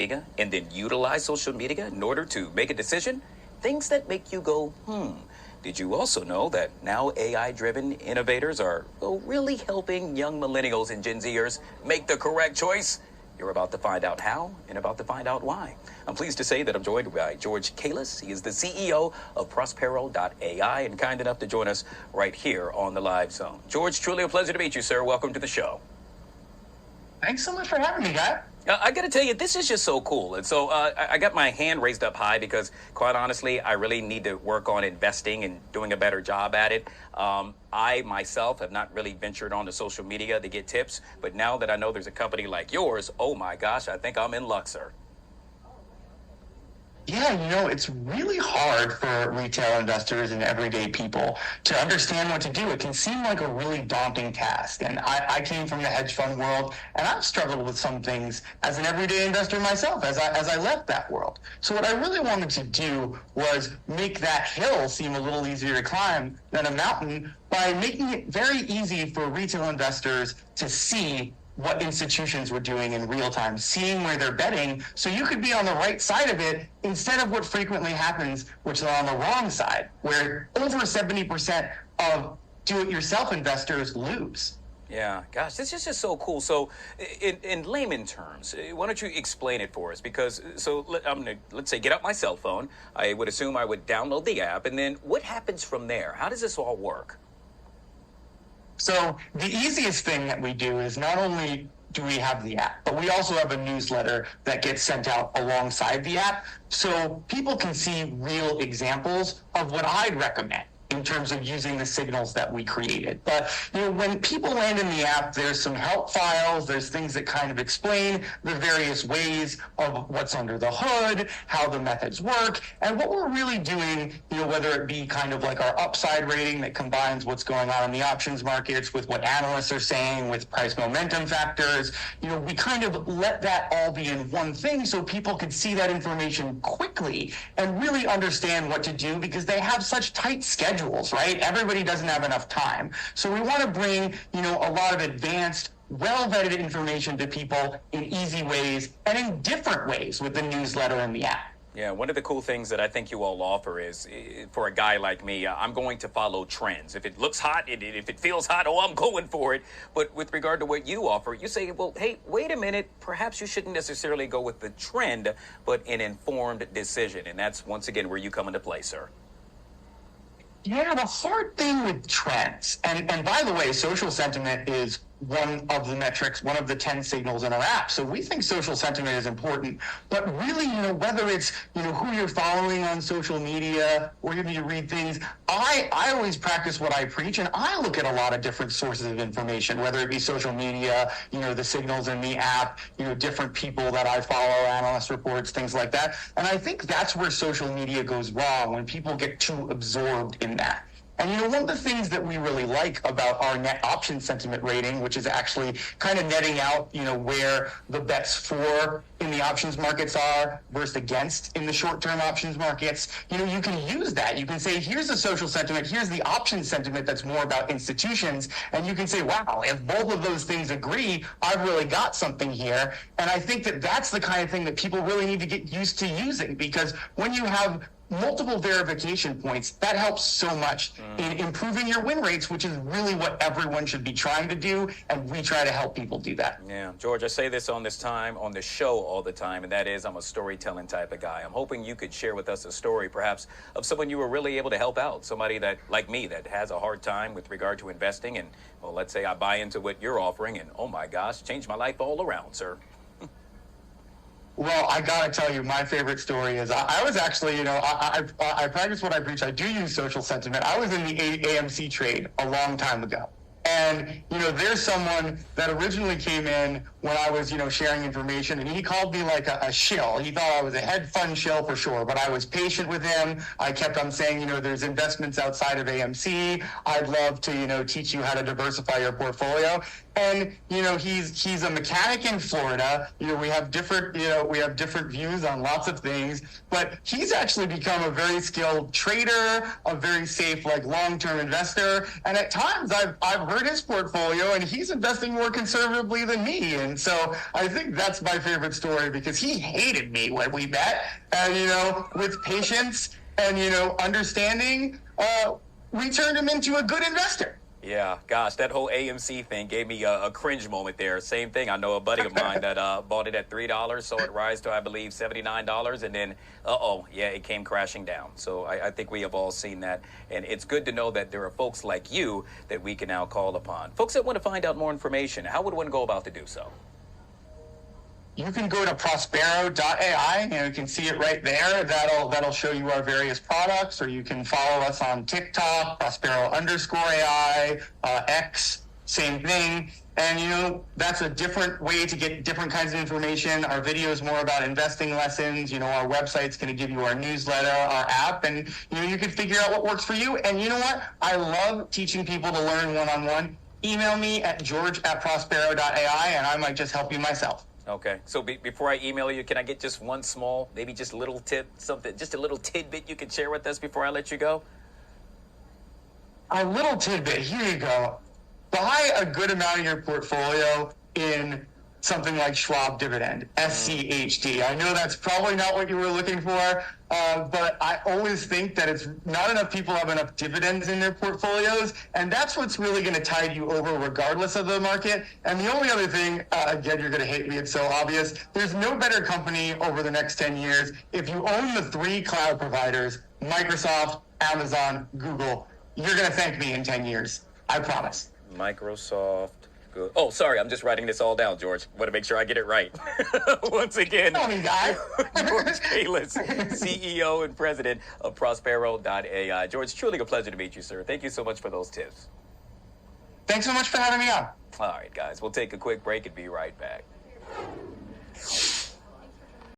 media and then utilize social media in order to make a decision? Things that make you go, Did you also know that now AI-driven innovators are really helping young millennials and Gen Zers make the correct choice? You're about to find out how and about to find out why. I'm pleased to say that I'm joined by George Kalis. He is the CEO of Prospero.ai and kind enough to join us right here on the Live Zone. George, truly a pleasure to meet you, sir. Welcome to the show. Thanks so much for having me, guy. I got to tell you, this is just so cool. And so I got my hand raised up high because, quite honestly, I really need to work on investing and doing a better job at it. I myself have not really ventured onto social media to get tips. But now that I know there's a company like yours, oh my gosh, I think I'm in luck, sir. Yeah, it's really hard for retail investors and everyday people to understand what to do. It can seem like a really daunting task. And I came from the hedge fund world, and I've struggled with some things as an everyday investor myself as I left that world. So what I really wanted to do was make that hill seem a little easier to climb than a mountain by making it very easy for retail investors to see what institutions were doing in real time, seeing where they're betting, so you could be on the right side of it instead of what frequently happens, which is on the wrong side, where over 70% of do-it-yourself investors lose. Yeah, gosh, this is just so cool. So in layman terms, why don't you explain it for us? Because, let's say, get out my cell phone. I would assume I would download the app, and then what happens from there? How does this all work? So the easiest thing that we do is not only do we have the app, but we also have a newsletter that gets sent out alongside the app, so people can see real examples of what I'd recommend in terms of using the signals that we created. But when people land in the app, there's some help files, there's things that kind of explain the various ways of what's under the hood, how the methods work, and what we're really doing, whether it be kind of like our upside rating that combines what's going on in the options markets with what analysts are saying with price momentum factors. We kind of let that all be in one thing so people can see that information quickly and really understand what to do, because they have such tight schedules. Right? Everybody doesn't have enough time. So we want to bring, a lot of advanced, well-vetted information to people in easy ways and in different ways with the newsletter and the app. Yeah, one of the cool things that I think you all offer is, for a guy like me, I'm going to follow trends. If it looks hot, if it feels hot, I'm going for it. But with regard to what you offer, you say, well, hey, wait a minute, perhaps you shouldn't necessarily go with the trend, but an informed decision. And that's, once again, where you come into play, sir. Yeah, the hard thing with trends, and by the way, social sentiment is one of the metrics, one of the 10 signals in our app. So we think social sentiment is important, but really, whether it's, who you're following on social media or even you read things, I always practice what I preach, and I look at a lot of different sources of information, whether it be social media, the signals in the app, different people that I follow, analyst reports, things like that. And I think that's where social media goes wrong, when people get too absorbed in that. And one of the things that we really like about our net option sentiment rating, which is actually kind of netting out, where the bets for in the options markets are versus against in the short-term options markets, you can use that. You can say, here's the social sentiment, here's the option sentiment that's more about institutions, and you can say, wow, if both of those things agree, I've really got something here. And I think that that's the kind of thing that people really need to get used to using, because when you have multiple verification points, that helps so much in improving your win rates, which is really what everyone should be trying to do, and we try to help people do that. Yeah, George, I say this on this show all the time, and that is, I'm a storytelling type of guy. I'm hoping you could share with us a story, perhaps, of someone you were really able to help out, somebody that, like me, that has a hard time with regard to investing, and, well, let's say I buy into what you're offering, and oh my gosh, changed my life all around, sir. Well, I gotta tell you, my favorite story is I was actually, I practice what I preach. I do use social sentiment. I was in the AMC trade a long time ago. And, there's someone that originally came in when I was, sharing information, and he called me like a shill. He thought I was a hedge fund shill for sure, but I was patient with him. I kept on saying, there's investments outside of AMC. I'd love to, teach you how to diversify your portfolio. And, he's a mechanic in Florida. We have different views on lots of things, but he's actually become a very skilled trader, a very safe, long-term investor. And at times I've heard at his portfolio and he's investing more conservatively than me. And so I think that's my favorite story, because he hated me when we met. And, with patience and, understanding, we turned him into a good investor. Yeah, gosh, that whole AMC thing gave me a cringe moment there. Same thing. I know a buddy of mine that bought it at $3, saw it rise to, I believe, $79, and then, it came crashing down. So I think we have all seen that, and it's good to know that there are folks like you that we can now call upon. Folks that want to find out more information, how would one go about to do so? You can go to Prospero.ai, you can see it right there. That'll show you our various products, or you can follow us on TikTok, Prospero_AI, X, same thing. And, that's a different way to get different kinds of information. Our video is more about investing lessons. Our website's going to give you our newsletter, our app, and, you can figure out what works for you. And you know what? I love teaching people to learn one-on-one. Email me at george@Prospero.ai, and I might just help you myself. Okay. So before I email you, can I get just one small, maybe just a little tip, something, just a little tidbit you can share with us before I let you go? A little tidbit. Here you go. Buy a good amount of your portfolio in something like Schwab Dividend, SCHD. I know that's probably not what you were looking for, but I always think that it's not enough people have enough dividends in their portfolios, and that's what's really going to tide you over regardless of the market. And the only other thing, again, you're going to hate me, it's so obvious, there's no better company over the next 10 years. If you own the 3 cloud providers, Microsoft, Amazon, Google, you're going to thank me in 10 years. I promise. Microsoft. Good. Oh, sorry, I'm just writing this all down, George. Want to make sure I get it right. Once again, George Kalis, CEO and President of Prospero.ai. George, truly a pleasure to meet you, sir. Thank you so much for those tips. Thanks so much for having me on. All right, guys, we'll take a quick break and be right back.